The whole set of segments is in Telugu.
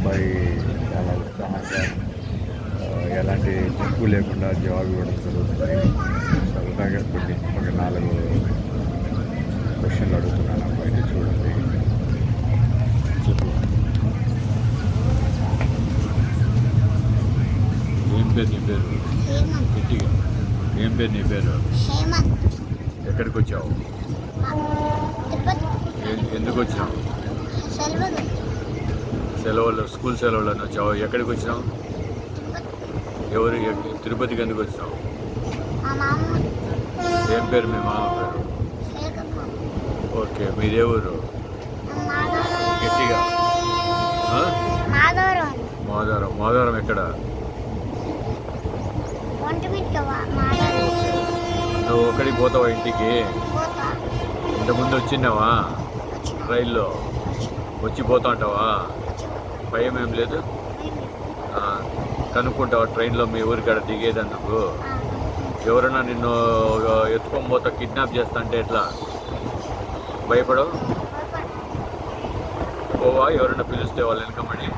అబ్బాయి చాలా ఉత్సాహంగా ఎలాంటి జంపు లేకుండా జవాబు ఇవ్వడం జరుగుతుంది. సరదాగా ఒక 4 క్వశ్చన్లు అడుగుతున్నాను అబ్బాయిని. చూడండి, చెప్పు. ఏం పేరు నీ పేరు? ఇంటికి ఏం పేరు నీ పేరు? ఎక్కడికి వచ్చావు? ఎందుకు వచ్చినావు? సెలవులు, స్కూల్ సెలవులను వచ్చావు. ఎక్కడికి వచ్చినావు? తిరుపతికి ఎందుకు వచ్చినావు? ఏం పేరు మీ మామ పేరు? ఓకే, మీదే ఊరు? గట్టిగా. మాధవరం ఎక్కడ? నువ్వు ఒక్కడికి పోతావా ఇంటికి? ఇంతకుముందు వచ్చినావా రైల్లో? వచ్చిపోతా ఉంటావా? భయం ఏం లేదు? కనుక్కుంటావా ట్రైన్లో మీ ఊరికాడ దిగేదందుకు? ఎవరైనా నిన్ను ఎత్తుకొని పోతా కిడ్నాప్ చేస్తా అంటే ఎట్లా? భయపడవు? పోవా? ఎవరైనా పిలిస్తే వాళ్ళు వెనకమని?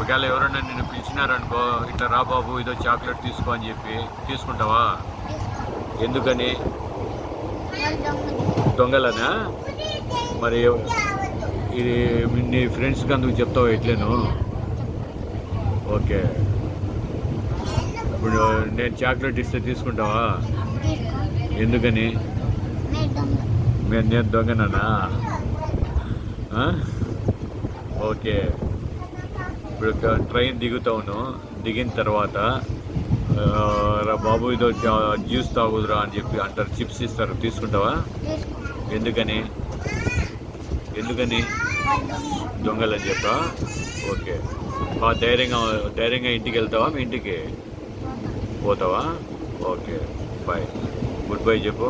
ఒకవేళ ఎవరైనా నిన్ను పిలిచినారనుకో, ఇట్లా రా బాబు ఇదో చాక్లెట్ తీసుకో అని చెప్పి తీసుకుంటావా? ఎందుకని? దొంగలనా? మరి ఇది నీ ఫ్రెండ్స్కి అందుకు చెప్తావా ఇట్లేను? ఓకే, ఇప్పుడు నేను చాక్లెట్ ఇస్తే తీసుకుంటావా? ఎందుకని? నేను దొంగనా? ఓకే, ఇప్పుడు ట్రైన్ దిగుతావును. దిగిన తర్వాత బాబు ఇదో జ్యూస్ తాగుదురా అని చెప్పి అంటారు, చిప్స్ ఇస్తారు, తీసుకుంటావా? ఎందుకని? దొంగలని చెప్పా? ఓకే, ధైర్యంగా ఇంటికి వెళ్తావా? మీ ఇంటికి పోతావా? Okay, bye. గుడ్ బై చెప్పు.